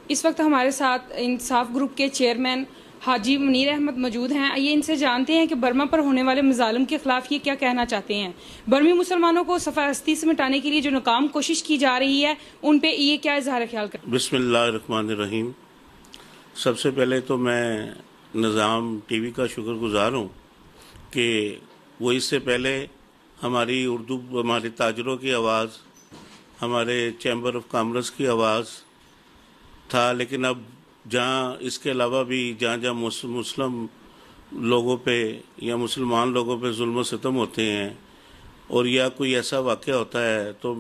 اس وقت ہمارے ساتھ انصاف گروپ کے چیئرمین حاجی منیر احمد موجود ہیں. یہ ان سے جانتے ہیں کہ برما پر ہونے والے مظالم کے خلاف یہ کیا کہنا چاہتے ہیں. برمی مسلمانوں کو صفحہ ہستی سے مٹانے کے لیے جو ناکام کوشش کی جا رہی ہے ان پہ یہ کیا اظہار خیال کریں؟ بسم اللہ الرحمن الرحیم. سب سے پہلے تو میں نظام ٹی وی کا شکر گزار ہوں کہ وہ اس سے پہلے ہماری اردو، ہمارے تاجروں کی آواز، ہمارے چیمبر آف کامرس کی آواز تھا، لیکن اب جہاں اس کے علاوہ بھی جہاں مسلم لوگوں پہ یا مسلمان لوگوں پہ ظلم و ستم ہوتے ہیں اور یا کوئی ایسا واقعہ ہوتا ہے، تو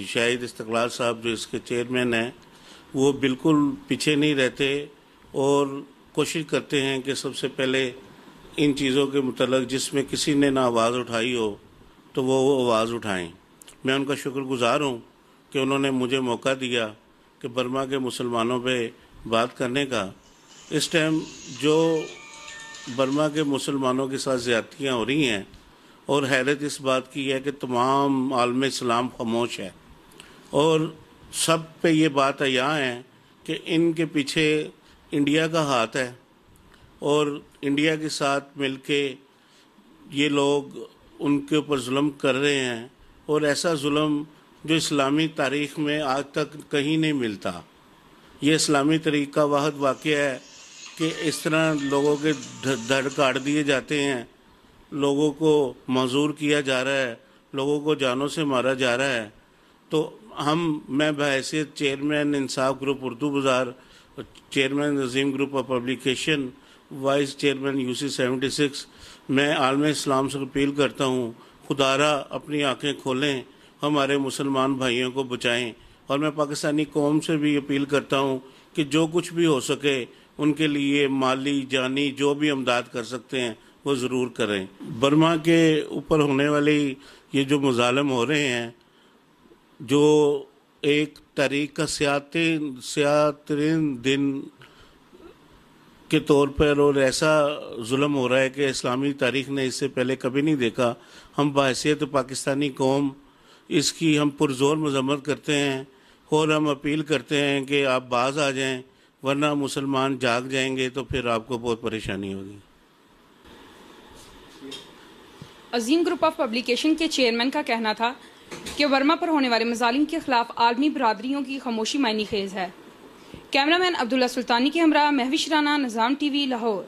شاہد استقلال صاحب جو اس کے چیئرمین ہیں وہ بالکل پیچھے نہیں رہتے اور کوشش کرتے ہیں کہ سب سے پہلے ان چیزوں کے متعلق جس میں کسی نے نہ آواز اٹھائی ہو تو وہ آواز اٹھائیں. میں ان کا شکر گزار ہوں کہ انہوں نے مجھے موقع دیا کہ برما کے مسلمانوں پہ بات کرنے کا. اس ٹائم جو برما کے مسلمانوں کے ساتھ زیادتیاں ہو رہی ہیں، اور حیرت اس بات کی ہے کہ تمام عالم اسلام خاموش ہے اور سب پہ یہ بات عیاں ہے کہ ان کے پیچھے انڈیا کا ہاتھ ہے اور انڈیا کے ساتھ مل کے یہ لوگ ان کے اوپر ظلم کر رہے ہیں، اور ایسا ظلم جو اسلامی تاریخ میں آج تک کہیں نہیں ملتا. یہ اسلامی تاریخ کا واحد واقعہ ہے کہ اس طرح لوگوں کے دھڑ کاٹ دیے جاتے ہیں، لوگوں کو معذور کیا جا رہا ہے، لوگوں کو جانوں سے مارا جا رہا ہے. تو میں بحیثیت چیئرمین انصاف گروپ اردو بازار، chairman Azeem group of publication, vice chairman UC76، میں عالم اسلام سے اپیل کرتا ہوں خدا را اپنی آنکھیں کھولیں، ہمارے مسلمان بھائیوں کو بچائیں. اور میں پاکستانی قوم سے بھی اپیل کرتا ہوں کہ جو کچھ بھی ہو سکے ان کے لیے مالی، جانی، جو بھی امداد کر سکتے ہیں وہ ضرور کریں. برما کے اوپر ہونے والی یہ جو مظالم ہو رہے ہیں، جو ایک تاریخ کا سیاہ ترین دن کے طور پر، اور ایسا ظلم ہو رہا ہے کہ اسلامی تاریخ نے اس سے پہلے کبھی نہیں دیکھا. ہم بحیثیت پاکستانی قوم اس کی ہم پرزور مذمت کرتے ہیں اور ہم اپیل کرتے ہیں کہ آپ باز آ جائیں، ورنہ مسلمان جاگ جائیں گے تو پھر آپ کو بہت پریشانی ہوگی. عظیم گروپ آف پبلیکیشن کے چیئرمین کا کہنا تھا کہ برما پر ہونے والے مظالم کے خلاف عالمی برادریوں کی خاموشی معنی خیز ہے. کیمرہ مین عبداللہ سلطانی کے ہمراہ مہوش رانا، نظام ٹی وی، لاہور.